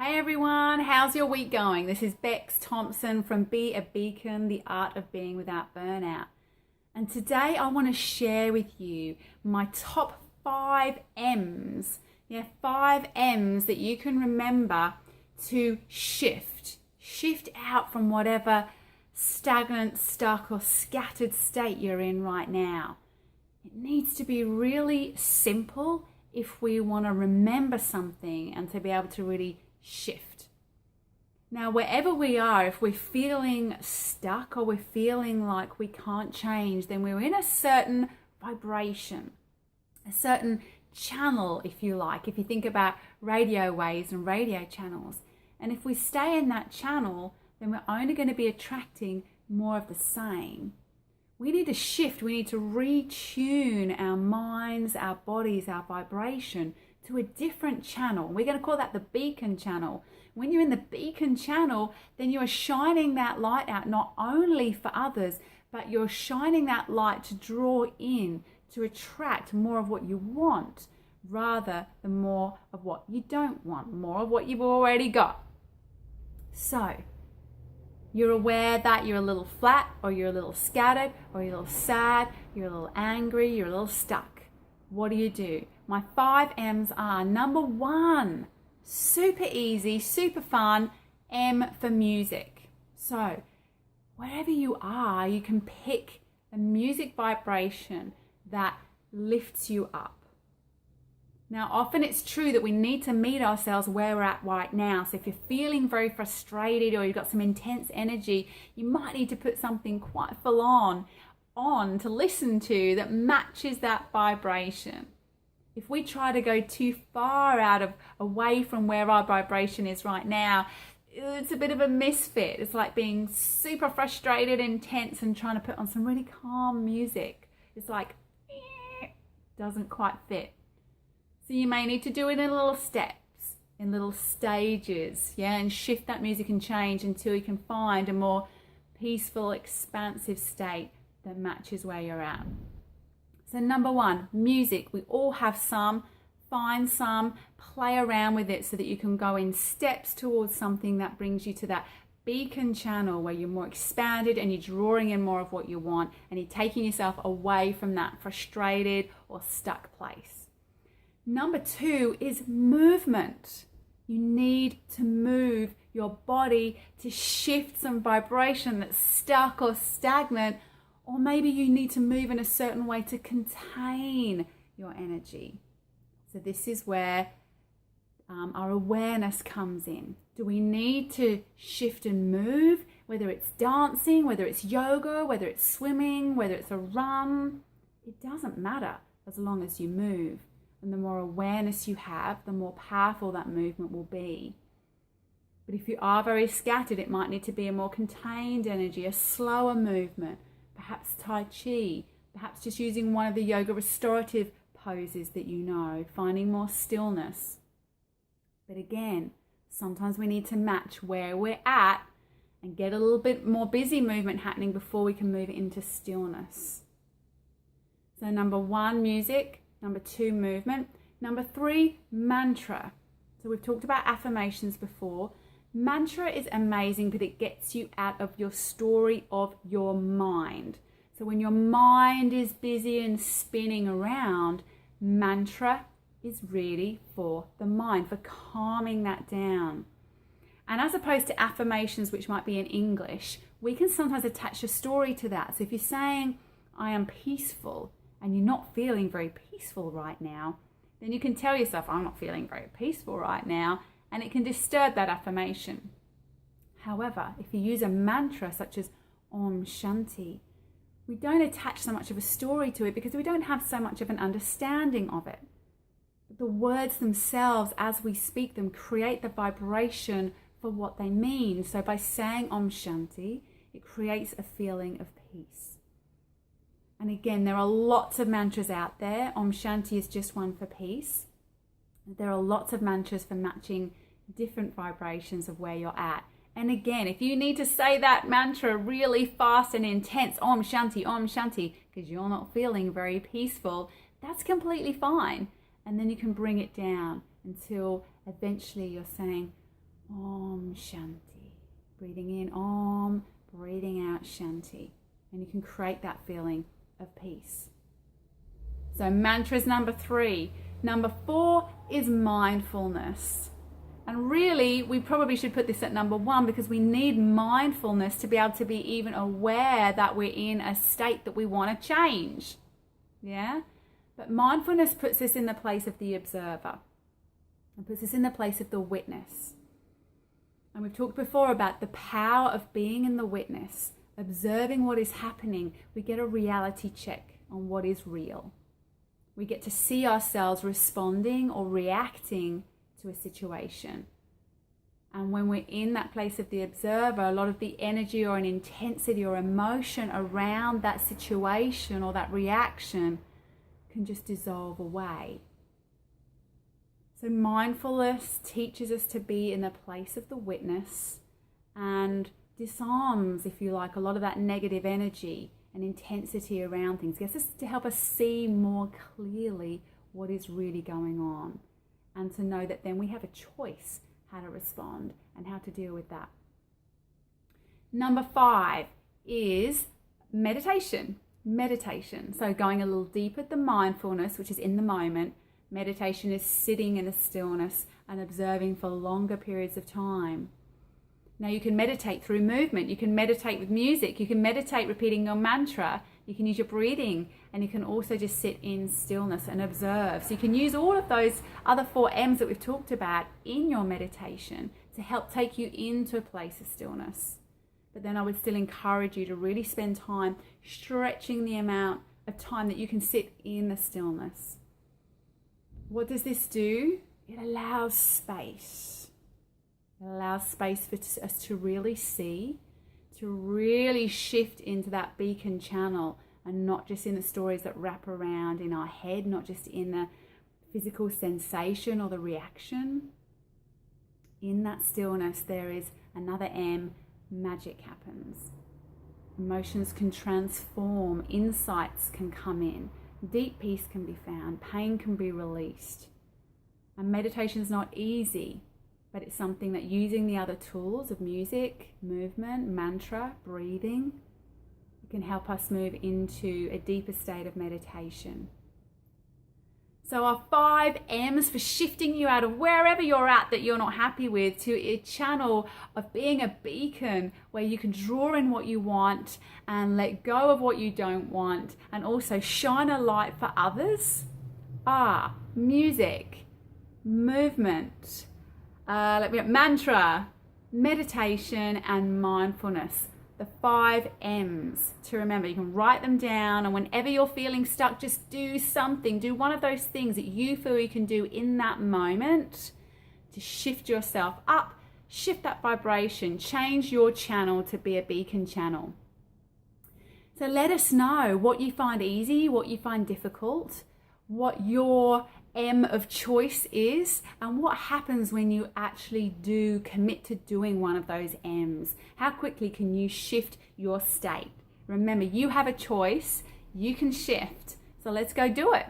Hey everyone, how's your week going? This is Bex Thompson from Be a Beacon, the Art of Being Without Burnout. And today I want to share with you my top 5M's. 5M's that you can remember to shift out from whatever stagnant, stuck or scattered state you're in right now. It needs to be really simple if we want to remember something and to be able to really shift. Now, wherever we are, if we're feeling stuck or we're feeling like we can't change, then we're in a certain vibration, a certain channel, if you like, if you think about radio waves and radio channels. And if we stay in that channel, then we're only going to be attracting more of the same. We need to shift, we need to retune our minds, our bodies, our vibration to a different channel. We're going to call that the beacon channel. When you're in the beacon channel, then you are shining that light out not only for others, but you're shining that light to draw in, to attract more of what you want, rather than more of what you don't want, more of what you've already got. So, you're aware that you're a little flat, or you're a little scattered, or you're a little sad, you're a little angry, you're a little stuck. What do? My 5M's are: number 1, super easy, super fun, M for music. So wherever you are, you can pick a music vibration that lifts you up. Now, often it's true that we need to meet ourselves where we're at right now. So if you're feeling very frustrated or you've got some intense energy, you might need to put something quite full on to listen to that matches that vibration. If we try to go too far away from where our vibration is right now, it's a bit of a misfit. It's like being super frustrated, intense, and trying to put on some really calm music. It's like, doesn't quite fit. So you may need to do it in little steps, in little stages, and shift that music and change until you can find a more peaceful, expansive state that matches where you're at. So number 1, music. We all have some. Find some, play around with it so that you can go in steps towards something that brings you to that beacon channel where you're more expanded and you're drawing in more of what you want and you're taking yourself away from that frustrated or stuck place. Number 2 is movement. You need to move your body to shift some vibration that's stuck or stagnant, or maybe you need to move in a certain way to contain your energy. So this is where our awareness comes in. Do we need to shift and move? Whether it's dancing, whether it's yoga, whether it's swimming, whether it's a run, it doesn't matter as long as you move. And the more awareness you have, the more powerful that movement will be. But if you are very scattered, it might need to be a more contained energy, a slower movement, perhaps Tai Chi, perhaps just using one of the yoga restorative poses that you know, finding more stillness. But again, sometimes we need to match where we're at and get a little bit more busy movement happening before we can move into stillness. So number 1, music. Number 2, movement. Number 3, mantra. So we've talked about affirmations before. Mantra is amazing, but it gets you out of your story of your mind. So when your mind is busy and spinning around, mantra is really for the mind, for calming that down. And as opposed to affirmations, which might be in English, we can sometimes attach a story to that. So if you're saying, I am peaceful, and you're not feeling very peaceful right now, then you can tell yourself, I'm not feeling very peaceful right now, and it can disturb that affirmation. However, if you use a mantra such as Om Shanti, we don't attach so much of a story to it because we don't have so much of an understanding of it. But the words themselves, as we speak them, create the vibration for what they mean. So by saying Om Shanti, it creates a feeling of peace. And again, there are lots of mantras out there. Om Shanti is just one for peace. There are lots of mantras for matching different vibrations of where you're at. And again, if you need to say that mantra really fast and intense, Om Shanti, because you're not feeling very peaceful, that's completely fine. And then you can bring it down until eventually you're saying Om Shanti. Breathing in Om, breathing out Shanti. And you can create that feeling of peace. So mantras number 3. Number 4 is mindfulness. And really, we probably should put this at number 1 because we need mindfulness to be able to be even aware that we're in a state that we want to change. Yeah? But mindfulness puts us in the place of the observer. It puts us in the place of the witness. And we've talked before about the power of being in the witness, observing what is happening. We get a reality check on what is real. We get to see ourselves responding or reacting to a situation. And when we're in that place of the observer, a lot of the energy or an intensity or emotion around that situation or that reaction can just dissolve away. So mindfulness teaches us to be in the place of the witness and disarms, if you like, a lot of that negative energy and intensity around things. Gets us to help us see more clearly what is really going on, and to know that then we have a choice how to respond and how to deal with that. Number 5 is meditation. Meditation. So going a little deeper at the mindfulness, which is in the moment. Meditation is sitting in a stillness and observing for longer periods of time. Now you can meditate through movement, you can meditate with music, you can meditate repeating your mantra, you can use your breathing, and you can also just sit in stillness and observe. So you can use all of those other 4M's that we've talked about in your meditation to help take you into a place of stillness. But then I would still encourage you to really spend time stretching the amount of time that you can sit in the stillness. What does this do? It allows space. It allows space for us to really see, to really shift into that beacon channel, and not just in the stories that wrap around in our head, not just in the physical sensation or the reaction. In that stillness, there is another M, magic happens. Emotions can transform, insights can come in, deep peace can be found, pain can be released. And meditation is not easy, but it's something that, using the other tools of music, movement, mantra, breathing, it can help us move into a deeper state of meditation. So our 5M's for shifting you out of wherever you're at that you're not happy with to a channel of being a beacon where you can draw in what you want and let go of what you don't want, and also shine a light for others are music, movement, mantra, meditation, and mindfulness. The 5M's to remember. You can write them down, and whenever you're feeling stuck, just do something. Do one of those things that you feel you can do in that moment to shift yourself up, shift that vibration, change your channel to be a beacon channel. So let us know what you find easy, what you find difficult, what your M of choice is, and what happens when you actually do commit to doing one of those M's. How quickly can you shift your state? Remember, you have a choice, you can shift. So let's go do it.